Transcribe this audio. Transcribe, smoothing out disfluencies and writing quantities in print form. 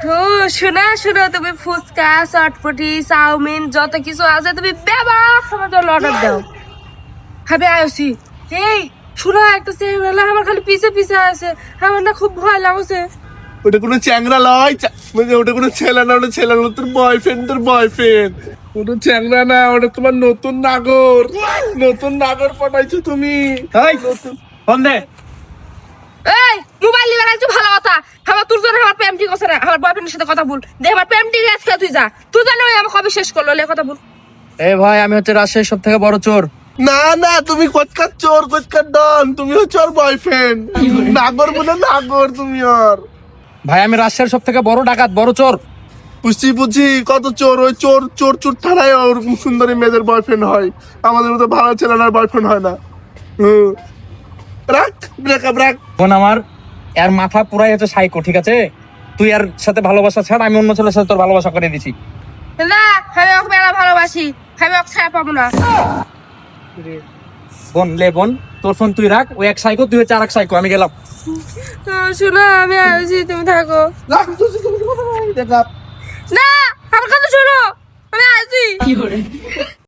ও শোনা শোনো, তুমি ফুচকা চটপটি চাউমিন যত কিছু আছে তুমি বেবা আমার জন্য অর্ডার দাও। খাবে আয়সি। এই শোনো, একটা ছেলে আমার খালি পিছে পিছে আছে, আমার না খুব ভয় লাগছে। ওটা কোনো চ্যাংরা লয়, মানে ওটা কোনো ছেলে না, ওটা ছেলে না, তোর বয়ফ্রেন্ড। ওটা চ্যাংরা না, ওটা তোমার নতুন নাগর পটাইছো তুমি। ফোন দে। এই মোবাইল নিয়ে রাখছো ভালো কথা। আমার তোর জন্য আমার প্রেম ঠিক আছে না, আমার বয়ফ্রেন্ডের সাথে কথা বল। দেখ আমার প্রেম ঠিক আছে, তুই যা। তুই জানো আমার কবে শেষ করলো, লে কথা বল। এই ভাই, আমি হচ্ছে রাজশাহীর সব থেকে বড় চোর। না তুমি কোচকার চোর, কোচকার ডন, তুমি হচ্ছে ওর বয়ফ্রেন্ড। নাগর বলে নাগর তুমি। আর ভাই, আমি রাজশাহীর সব থেকে বড় ডাকাত, বড় চোর। বুঝছি কত চোর, ওই চোর থানায় ওরকম সুন্দরী মেয়েদের বয়ফ্রেন্ড হয়, আমাদের মতো ভালো ছেলের বয়ফ্রেন্ড হয় না। রাখ ব্রেকআপ রাখ। বোন আমার, এর মাথা পুরাই হচ্ছে সাইকো, ঠিক আছে? তুই এর সাথে ভালোবাসা ছাড়, আমি অন্য ছেলের সাথে তোর ভালোবাসা করে দিছি। না আমি ওকে মেলা ভালোবাসি, আমি ওকে ছাড়া পাবো না। বোন, তোর ফোন তুই রাখ। ওই এক সাইকো, তুই হচ্ছে আর এক সাইকো। আমি গেলাম। শোনো আমি আসি, তুমি থাকো। রাখ ব্রেকআপ। না আমার কথা শোনো, আমি আসি।